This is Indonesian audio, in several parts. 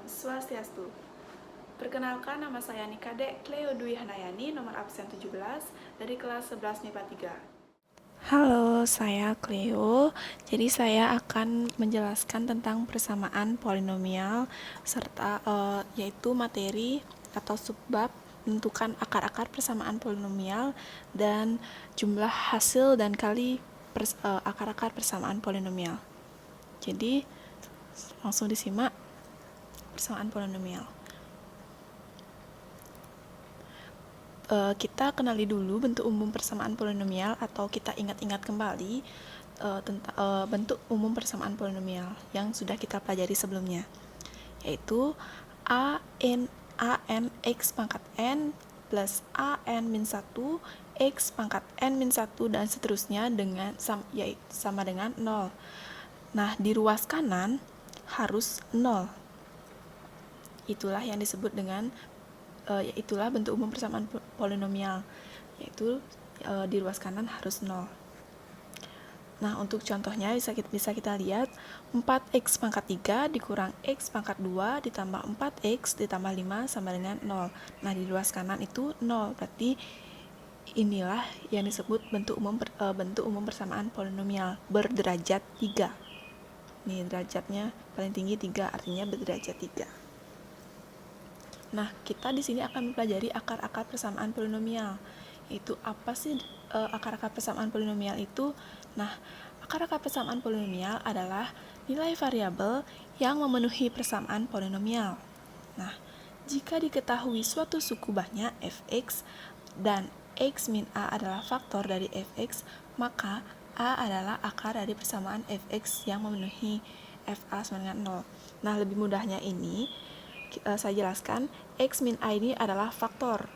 Swastiastu. Perkenalkan, nama saya Nikade Cleo Dwi Hanayani, nomor absen 17, dari kelas 11 MIPA 3. Halo, saya Cleo. Jadi saya akan menjelaskan tentang persamaan polinomial serta yaitu materi atau subbab menentukan akar-akar persamaan polinomial dan jumlah hasil dan kali akar-akar persamaan polinomial. Jadi langsung disimak persamaan polinomial. Kita kenali dulu bentuk umum persamaan polinomial atau kita ingat-ingat kembali tentang bentuk umum persamaan polinomial yang sudah kita pelajari sebelumnya, yaitu an x pangkat n plus an min 1 x pangkat n min 1 dan seterusnya dengan sama dengan 0. Nah, di ruas kanan harus 0. Itulah yang disebut dengan itulah bentuk umum persamaan polinomial, yaitu di ruas kanan harus 0. Nah, untuk contohnya bisa kita lihat 4x pangkat 3 dikurang x pangkat 2 ditambah 4x ditambah 5 sama dengan 0. Nah, di ruas kanan itu 0, berarti inilah yang disebut bentuk umum persamaan polinomial berderajat 3. Nih, derajatnya paling tinggi 3, artinya berderajat 3. Nah, kita di sini akan mempelajari akar-akar persamaan polinomial. Yaitu apa sih akar-akar persamaan polinomial itu? Nah, akar-akar persamaan polinomial adalah nilai variabel yang memenuhi persamaan polinomial. Nah, jika diketahui suatu suku banyak fx dan x min a adalah faktor dari fx, maka a adalah akar dari persamaan fx yang memenuhi fa sama dengan 0. Nah, lebih mudahnya ini saya jelaskan, x min a ini adalah faktor,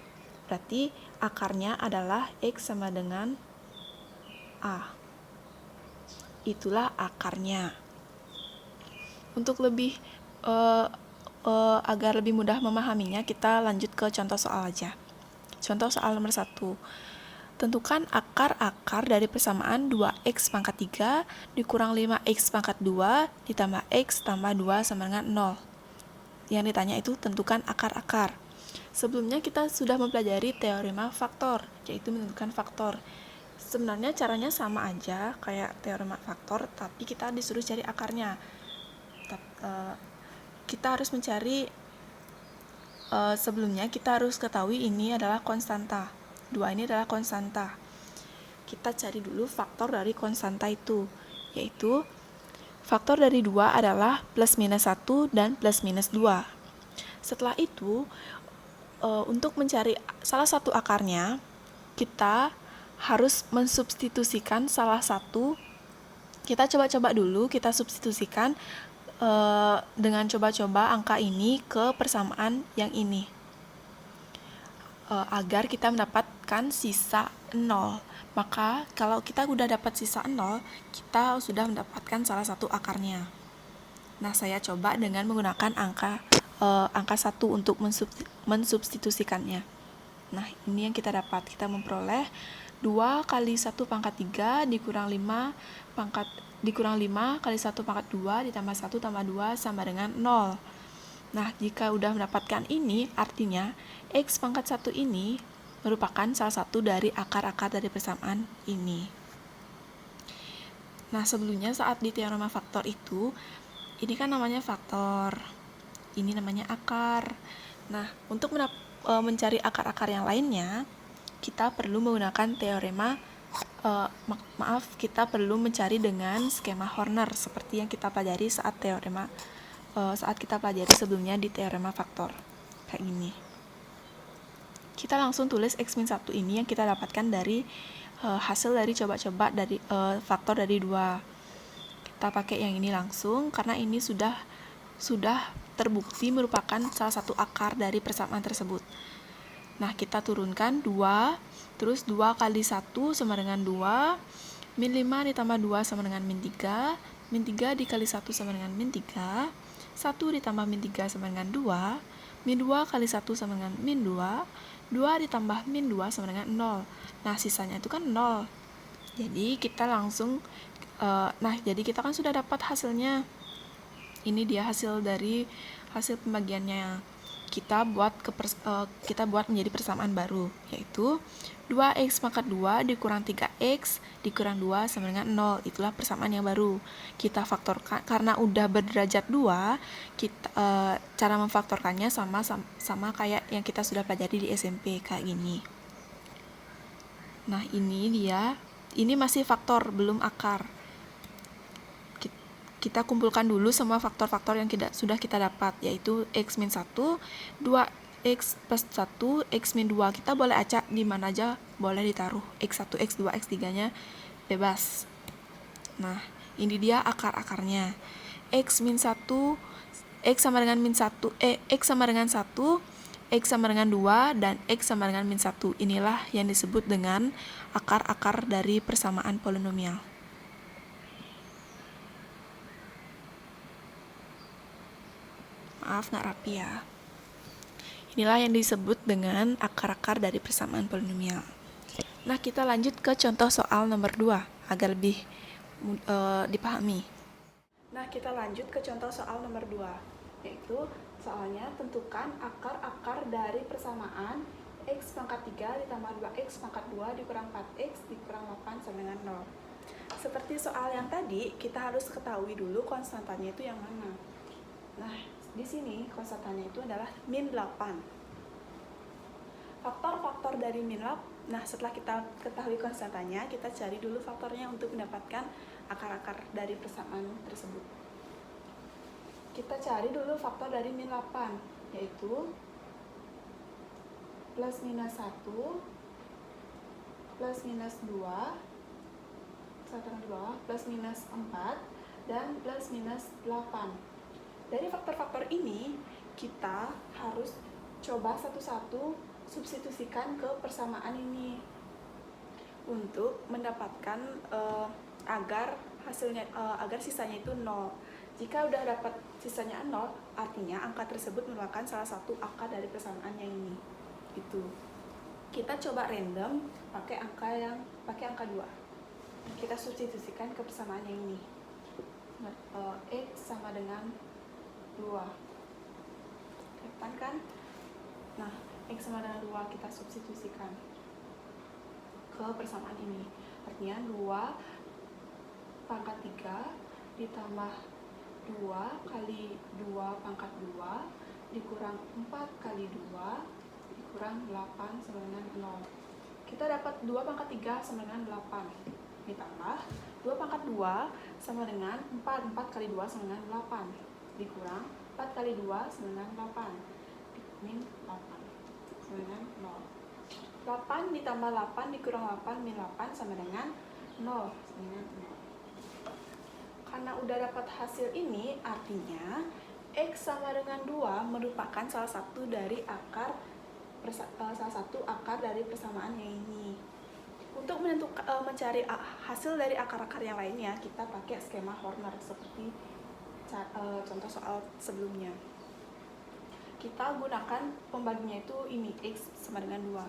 berarti akarnya adalah x sama dengan a. Itulah akarnya. Untuk lebih agar lebih mudah memahaminya, kita lanjut ke contoh soal aja. Contoh soal nomor 1. Tentukan akar-akar dari persamaan 2x pangkat 3 dikurang 5x pangkat 2 ditambah x tambah 2 sama dengan 0. Yang ditanya itu tentukan akar-akar. Sebelumnya kita sudah mempelajari teorema faktor, yaitu menentukan faktor. Sebenarnya caranya sama aja kayak teorema faktor, tapi kita disuruh cari akarnya. Kita harus mencari sebelumnya kita harus ketahui ini adalah konstanta. 2 ini adalah konstanta. Kita cari dulu faktor dari konstanta itu, yaitu faktor dari 2 adalah plus minus 1 dan plus minus 2. Setelah itu, untuk mencari salah satu akarnya, kita harus mensubstitusikan salah satu. Kita coba-coba dulu, kita substitusikan dengan coba-coba angka ini ke persamaan yang ini, agar kita mendapatkan sisa 0. Maka kalau kita udah dapat sisa 0, kita sudah mendapatkan salah satu akarnya. Nah, saya coba dengan menggunakan angka 1 untuk mensubstitusikannya. Nah, ini yang kita dapat. Kita memperoleh 2 kali 1 pangkat 3 dikurang 5 kali 1 pangkat 2 ditambah 1 tambah 2 sama dengan 0. Nah, jika udah mendapatkan ini, artinya x pangkat 1 ini merupakan salah satu dari akar-akar dari persamaan ini. Nah, sebelumnya saat di teorema faktor itu, ini kan namanya faktor, ini namanya akar. Nah, untuk mencari akar-akar yang lainnya, kita perlu menggunakan teorema kita perlu mencari dengan skema Horner seperti yang kita pelajari saat kita pelajari sebelumnya di teorema faktor. Kayak gini. Kita langsung tulis x min 1 ini yang kita dapatkan dari hasil dari coba-coba dari faktor dari 2. Kita pakai yang ini langsung karena ini sudah terbukti merupakan salah satu akar dari persamaan tersebut. Nah, kita turunkan 2, terus 2 kali 1 sama dengan 2, min 5 ditambah 2 sama dengan min 3, min 3 dikali 1 sama dengan min 3, 1 ditambah min 3 sama dengan 2, min 2 kali 1 sama dengan min 2, 2 ditambah min 2 sama dengan 0. Nah, sisanya itu kan 0. Jadi kita langsung jadi kita kan sudah dapat hasilnya. Ini dia hasil pembagiannya. Kita buat menjadi persamaan baru, yaitu 2x pangkat 2 dikurang 3x dikurang 2 sama dengan 0. Itulah persamaan yang baru. Kita faktorkan, karena udah berderajat 2, cara memfaktorkannya sama kayak yang kita sudah pelajari di SMP, kayak gini. Nah, ini masih faktor, belum akar. Kita kumpulkan dulu semua faktor-faktor yang sudah kita dapat, yaitu x min 1, 2x plus 1, x min 2. Kita boleh acak di mana aja, boleh ditaruh. x1, x2, x3-nya bebas. Nah, ini dia akar-akarnya. X min 1, x sama dengan min 1, x sama dengan 1, x sama dengan 2, dan x sama dengan min 1. Inilah yang disebut dengan akar-akar dari persamaan polinomial. Maaf, nggak rapi ya. Inilah yang disebut dengan akar-akar dari persamaan polinomial. Nah, kita lanjut ke contoh soal nomor 2 agar lebih dipahami. Nah, kita lanjut ke contoh soal nomor 2, yaitu soalnya tentukan akar-akar dari persamaan x pangkat 3 ditambah 2x pangkat 2 dikurang 4x dikurang 8 sama dengan 0. Seperti soal yang tadi, kita harus ketahui dulu konstantanya itu yang mana. Nah, di sini konstantanya itu adalah min 8. Faktor-faktor dari min 8, nah setelah kita ketahui konstantanya, kita cari dulu faktornya untuk mendapatkan akar-akar dari persamaan tersebut. Kita cari dulu faktor dari min 8, yaitu plus minus 1, plus minus 2, plus minus 4, dan plus minus 8. Dari faktor-faktor ini, kita harus coba satu-satu substitusikan ke persamaan ini untuk mendapatkan agar sisanya itu 0. Jika udah dapat sisanya 0, artinya angka tersebut merupakan salah satu akar dari persamaan yang ini. Itu. Kita coba random pakai angka 2. Kita substitusikan ke persamaan yang ini. X sama dengan 2. Kelihatan kan? Nah, x sama dengan 2 kita substitusikan ke persamaan ini. Artinya 2 pangkat 3 ditambah 2 kali 2 pangkat 2 dikurang 4 kali 2 dikurang 8 sama dengan 0. Kita dapat 2 pangkat 3 sama dengan 8. Ditambah 2 pangkat 2 sama dengan 4 kali 2 sama dengan 8. Dikurang 4 kali 2 sama dengan 8 min 8 sama dengan 0. 8 ditambah 8 dikurang 8 min 8 sama dengan 0 sama dengan 0. Karena udah dapat hasil ini, artinya x sama dengan 2 merupakan salah satu akar dari persamaan yang ini. Untuk mencari hasil dari akar-akar yang lainnya, kita pakai skema Horner seperti contoh soal sebelumnya. Kita gunakan pembaginya itu ini, x sama dengan 2.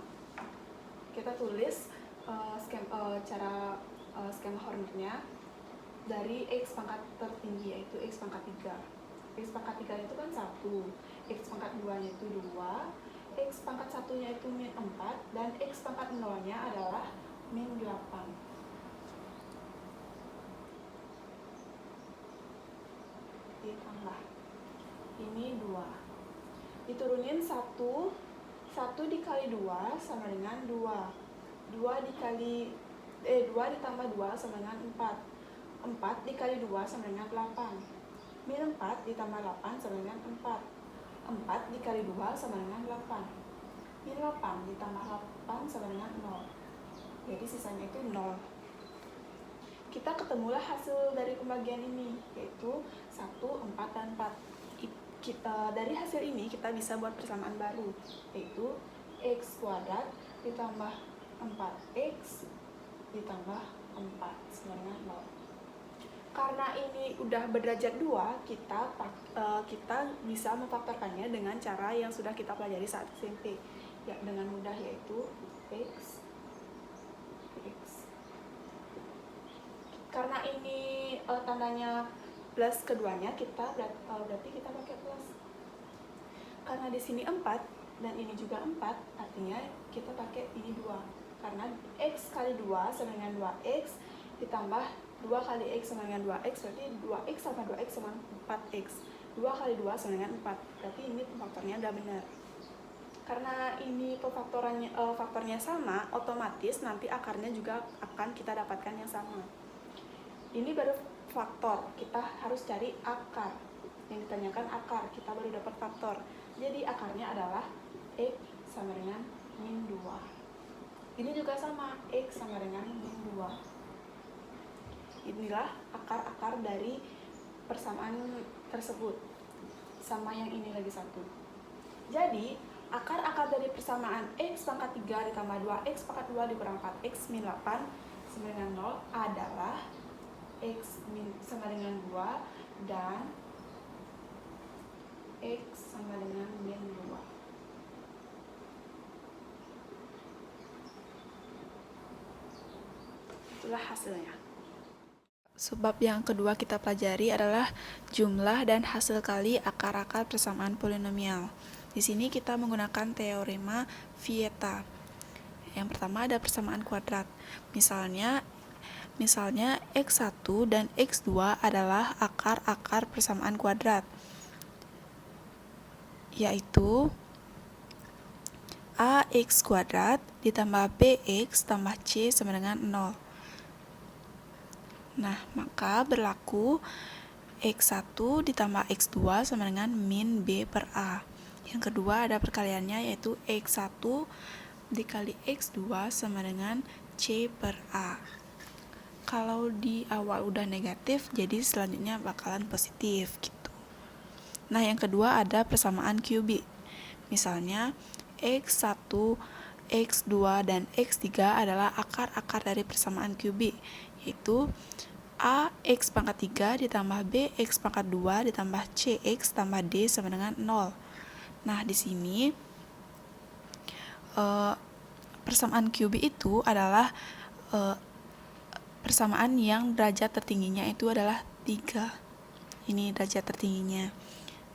Kita tulis skema Hornernya dari x pangkat tertinggi, yaitu x pangkat 3. X pangkat 3 itu kan 1, x pangkat 2-nya itu 2, x pangkat 1-nya itu min 4, dan x pangkat 0-nya adalah min 8. Ditambah ini 2, diturunin 1 dikali 2 sama dengan 2 ditambah 2 sama dengan 4 dikali 2 sama dengan 8, min 4 ditambah 8 sama dengan 4 dikali 2 sama dengan 8, min 8 ditambah 8 sama dengan 0. Jadi sisanya itu 0. Kita ketemulah hasil dari pembagian ini, yaitu 1, 4, dan 4. Dari hasil ini kita bisa buat persamaan baru, yaitu x kuadrat ditambah 4x ditambah 4 sama dengan 0. Karena ini udah berderajat 2, kita bisa memfaktorkannya dengan cara yang sudah kita pelajari saat SMP, ya, dengan mudah, yaitu x. Karena ini tandanya plus keduanya berarti kita pakai plus. Karena di sini 4 dan ini juga 4, artinya kita pakai ini 2. Karena x kali 2 sama dengan 2x ditambah 2 kali x sama dengan 2x, berarti 2x sama 2x sama 4x. 2 kali 2 sama dengan 4, berarti ini faktornya udah benar. Karena ini faktornya sama, otomatis nanti akarnya juga akan kita dapatkan yang sama. Ini baru faktor, kita harus cari akar. Yang ditanyakan akar, kita baru dapat faktor. Jadi akarnya adalah x sama dengan min 2. Ini juga sama, x sama dengan min 2. Inilah akar-akar dari persamaan tersebut. Sama yang ini lagi satu. Jadi, akar-akar dari persamaan x pangkat 3 ditambah 2x pangkat 2 dikurang 4x min 8 sama dengan 0 adalah x sama dengan 2 dan x sama dengan min 2. Itulah hasilnya. Sebab yang kedua kita pelajari adalah jumlah dan hasil kali akar-akar persamaan polinomial. Di sini kita menggunakan teorema Vieta. Yang pertama ada persamaan kuadrat. Misalnya x1 dan x2 adalah akar-akar persamaan kuadrat, yaitu ax kuadrat ditambah bx tambah c sama dengan 0. Nah, maka berlaku x1 ditambah x2 sama dengan min b per a. Yang kedua ada perkaliannya, yaitu x1 dikali x2 sama dengan c per a. Kalau di awal udah negatif, jadi selanjutnya bakalan positif gitu. Nah, yang kedua ada persamaan kubik. Misalnya x1, x2, dan x3 adalah akar-akar dari persamaan kubik, yaitu ax pangkat 3 ditambah bx pangkat 2 ditambah cx tambah d sama dengan 0. Nah, di sini persamaan kubik itu adalah persamaan yang derajat tertingginya itu adalah 3. Ini derajat tertingginya.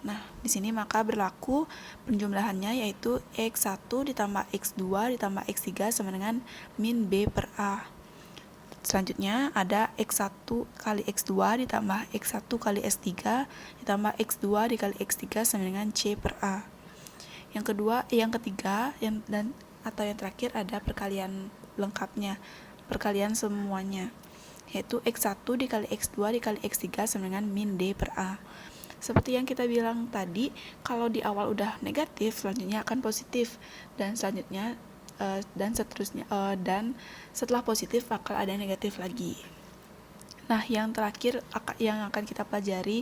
Nah, di sini maka berlaku penjumlahannya, yaitu x1 ditambah x2 ditambah x3 sama dengan min b per a. Selanjutnya ada x1 kali x2 ditambah x1 kali x3 ditambah x2 dikali x3 sama dengan c per a. Yang ketiga yang terakhir ada perkalian lengkapnya, perkalian semuanya, yaitu x1 dikali x2 dikali x3 sama dengan min d per a. Seperti yang kita bilang tadi, kalau di awal udah negatif, selanjutnya akan positif, dan selanjutnya dan seterusnya, dan setelah positif bakal ada negatif lagi. Nah, yang terakhir yang akan kita pelajari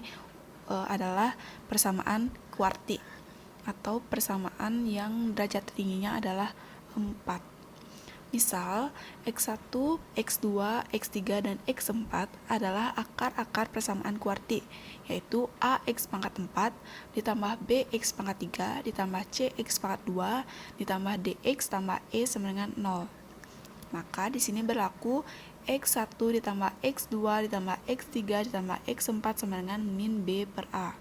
adalah persamaan kuartik atau persamaan yang derajat tingginya adalah 4. Misal, x1, x2, x3, dan x4 adalah akar-akar persamaan kuartik, yaitu ax pangkat 4 ditambah bx pangkat 3 ditambah cx pangkat 2 ditambah dx tambah e sama dengan 0. Maka di sini berlaku x1 ditambah x2 ditambah x3 ditambah x4 sama dengan min b per a.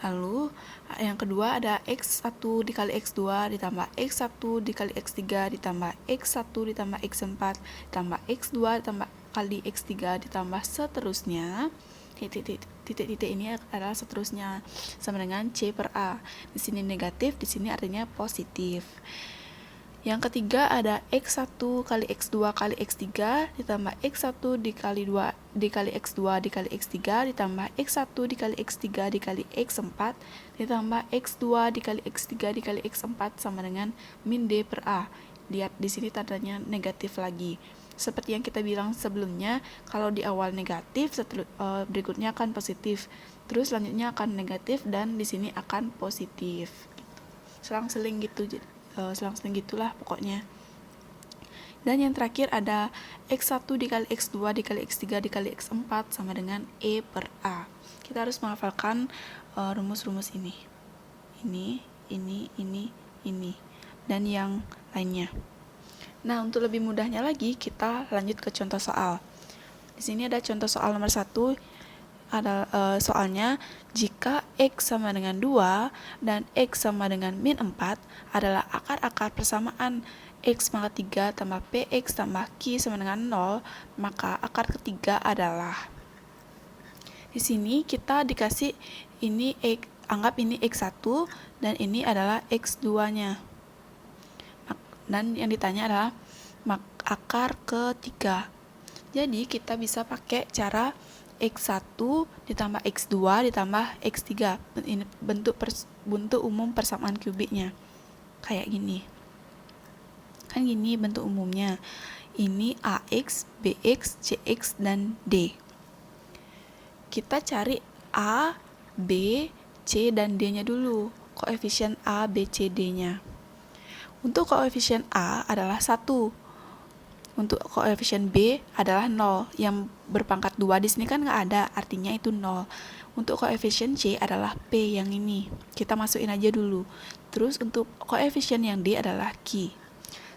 Lalu yang kedua ada x1 dikali x2 ditambah x1 dikali x3 ditambah x1 ditambah x4 ditambah x2 ditambah kali x3 ditambah seterusnya. Titik-titik ini adalah seterusnya sama dengan c per a. Di sini negatif, di sini artinya positif. Yang ketiga ada x1 kali x2 kali x3 ditambah x1 dikali 2 dikali x2 dikali x3 ditambah x1 dikali x3 dikali x4 ditambah x2 dikali x3 dikali x4 sama dengan min d per a. Lihat di sini tandanya negatif lagi. Seperti yang kita bilang sebelumnya, kalau di awal negatif, berikutnya akan positif. Terus selanjutnya akan negatif dan di sini akan positif. Selang-seling gitulah pokoknya. Dan yang terakhir ada x1 dikali x2 dikali x3 dikali x4 sama dengan e per a. Kita harus menghafalkan rumus-rumus ini, dan yang lainnya. Nah, untuk lebih mudahnya lagi, kita lanjut ke contoh soal. Di sini ada contoh soal nomor 1, soalnya jika X sama dengan 2 dan X sama dengan min 4 adalah akar-akar persamaan X pangkat 3 tambah PX tambah Q sama dengan 0, maka akar ketiga adalah, di sini kita dikasih ini anggap ini X1 dan ini adalah X2-nya. Dan yang ditanya adalah akar ketiga. Jadi kita bisa pakai cara X1 ditambah X2 ditambah X3. Ini bentuk umum persamaan kubiknya. Kayak gini. Kan gini bentuk umumnya. Ini AX, BX, CX, dan D. Kita cari A, B, C, dan D-nya dulu. Koefisien A, B, C, D-nya. Untuk koefisien A adalah 1. Untuk koefisien B adalah 0. Yang berpangkat 2 di sini kan nggak ada, artinya itu 0. Untuk koefisien C adalah P yang ini. Kita masukin aja dulu. Terus untuk koefisien yang D adalah Q.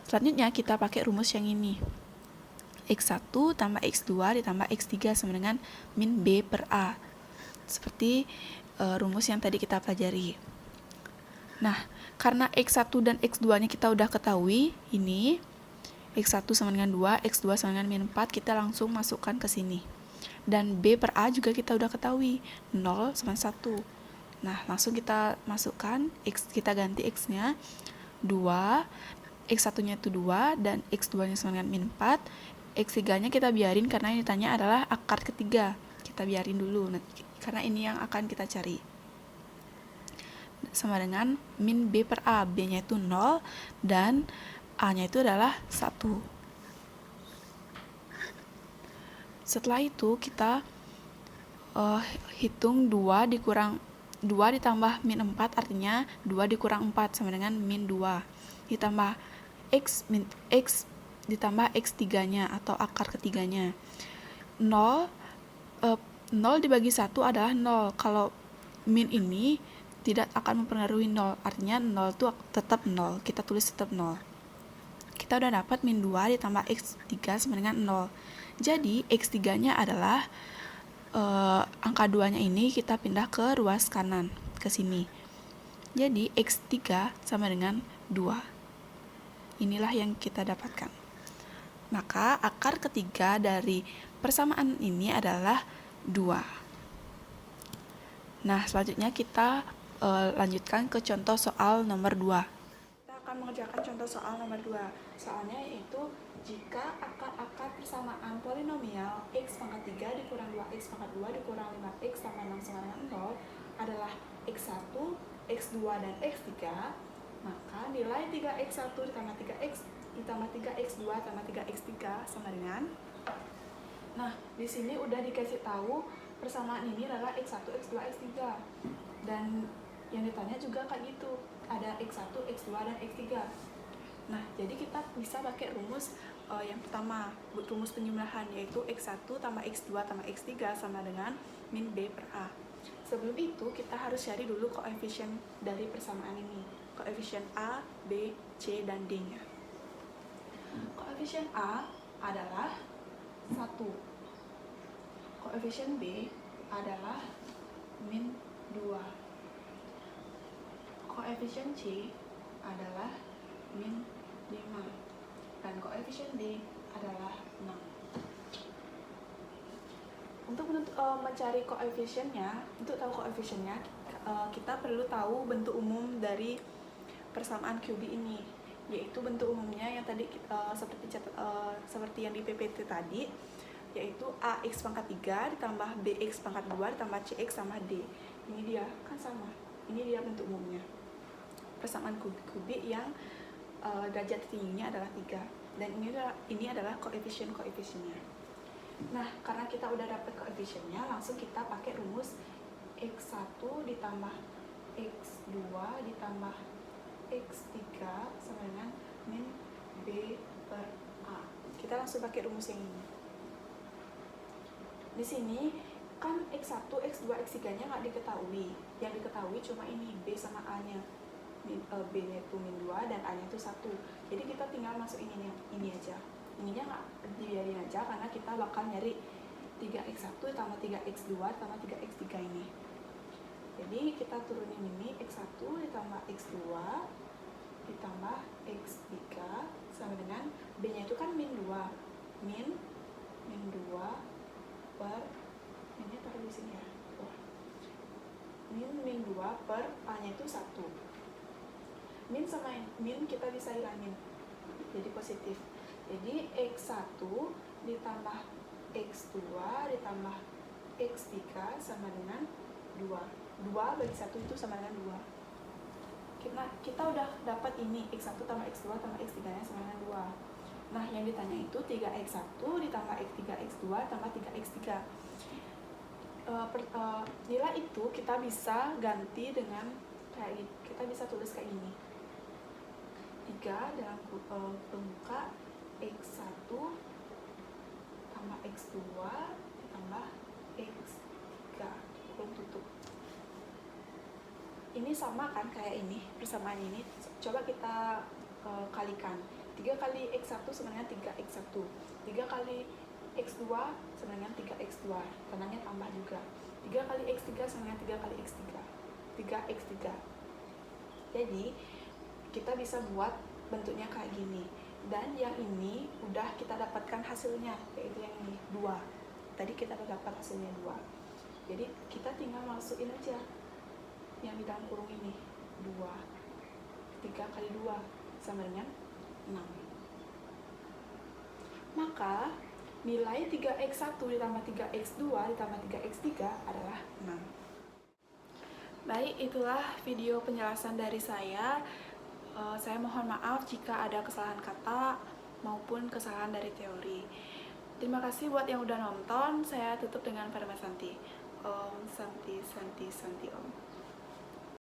Selanjutnya kita pakai rumus yang ini. X1 tambah X2 ditambah X3 sama dengan min B per A. Seperti rumus yang tadi kita pelajari. Nah, karena X1 dan X2-nya kita udah ketahui, ini X1 sama dengan 2, X2 sama dengan min 4, kita langsung masukkan ke sini. Dan B per A juga kita udah ketahui, 0 sama 1. Nah, langsung kita masukkan, kita ganti X-nya 2, X1-nya itu 2, dan X2-nya sama dengan min 4, X3-nya kita biarin karena yang ditanya adalah akar ketiga. Kita biarin dulu, karena ini yang akan kita cari. Sama dengan min B per A, B-nya itu 0, dan A-nya itu adalah 1. Setelah itu kita hitung 2 ditambah min 4, artinya 2 dikurang 4 sama dengan min 2. Ditambah X ditambah X3-nya atau akar ketiganya. 0 dibagi 1 adalah 0. Kalau min ini tidak akan mempengaruhi 0, artinya 0 itu tetap 0. Kita tulis tetap 0. Kita udah dapat min 2 ditambah X3 sama dengan 0. Jadi X3-nya adalah angka 2-nya ini kita pindah ke ruas kanan, ke sini. Jadi X3 sama dengan 2. Inilah yang kita dapatkan. Maka akar ketiga dari persamaan ini adalah 2. Nah, selanjutnya kita lanjutkan ke contoh soal nomor 2. Kita akan mengerjakan contoh soal nomor 2. Soalnya yaitu jika akar-akar persamaan polinomial X pangkat 3 dikurang 2X pangkat 2 dikurang 5X tambah 6 sama dengan 0 adalah X1, X2, dan X3, maka nilai 3X1 ditambah 3X ditambah 3X2 tambah 3X3 sama dengan, nah di sini udah dikasih tahu persamaan ini adalah X1, X2, X3, dan yang ditanya juga kayak gitu, ada X1, X2, dan X3. Nah, jadi kita bisa pakai rumus yang pertama, rumus penjumlahan, yaitu X1 tambah X2 tambah X3 sama dengan min B per A. Sebelum itu, kita harus cari dulu koefisien dari persamaan ini, koefisien A, B, C, dan D-nya. Koefisien A adalah 1. Koefisien B adalah min 2. Koefisien C adalah min 5. Dan koefisien D adalah 6. Untuk mencari koefisiennya, untuk tahu koefisiennya, kita perlu tahu bentuk umum dari persamaan kubik ini, yaitu bentuk umumnya yang tadi seperti yang di PPT tadi, yaitu AX pangkat 3 ditambah BX pangkat 2 ditambah CX sama D. Ini dia, kan sama. Ini dia bentuk umumnya. Persamaan kubik yang derajat tingginya adalah 3. Dan ini adalah koefisien-koefisiennya. Nah, karena kita udah dapat koefisiennya, langsung kita pakai rumus X1 ditambah X2 ditambah X3 sama dengan min B per A. Kita langsung pakai rumus yang ini. Di sini kan X1, X2, X3-nya nggak diketahui. Yang diketahui cuma ini, B sama A-nya. B-nya itu min 2 dan A-nya itu 1. Jadi kita tinggal masukin ini aja. Ininya nggak dibiarin aja karena kita bakal nyari 3x1 ditambah 3x2 ditambah 3x3 ini. Jadi kita turunin ini x1 ditambah x2 ditambah x3 sama dengan b-nya itu kan min 2. Min 2 per ini taruh di sini ya. Min 2 per a-nya itu 1. Min sama min kita bisa hilangin. Jadi positif. Jadi x1 ditambah x2 ditambah x3 sama dengan 2. 2 bagi 1 itu sama dengan 2. Kita udah dapat ini x1 tambah x2 tambah x3 nya sama dengan 2. Nah, yang ditanya itu 3x1 ditambah x3 x2 tambah 3x3. Nilai itu kita bisa ganti dengan kayak ini. Kita bisa tulis kayak ini. 3 dalam pembuka x1 tambah x2 ditambah x3 belum tutup. Ini sama kan kayak ini, persamaan ini. Coba kita kalikan. 3 kali x1 sama dengan 3x1. 3 kali x2 sama dengan 3x2. Tandanya tambah juga. 3 kali x3 sama dengan 3 kali x3. 3x3. Jadi, kita bisa buat bentuknya kayak gini. Dan yang ini udah kita dapatkan hasilnya, yaitu yang ini, 2. Tadi kita udah dapat hasilnya 2. Jadi, kita tinggal masukin aja yang di dalam kurung ini 2. 3 kali 2 sama dengan 6. Maka nilai 3x1 ditambah 3x2 ditambah 3x3 adalah 6. Baik, itulah video penjelasan dari saya. Saya mohon maaf jika ada kesalahan kata maupun kesalahan dari teori. Terima kasih buat yang udah nonton. Saya tutup dengan Padma Santi. Om Santi Santi Santi Om.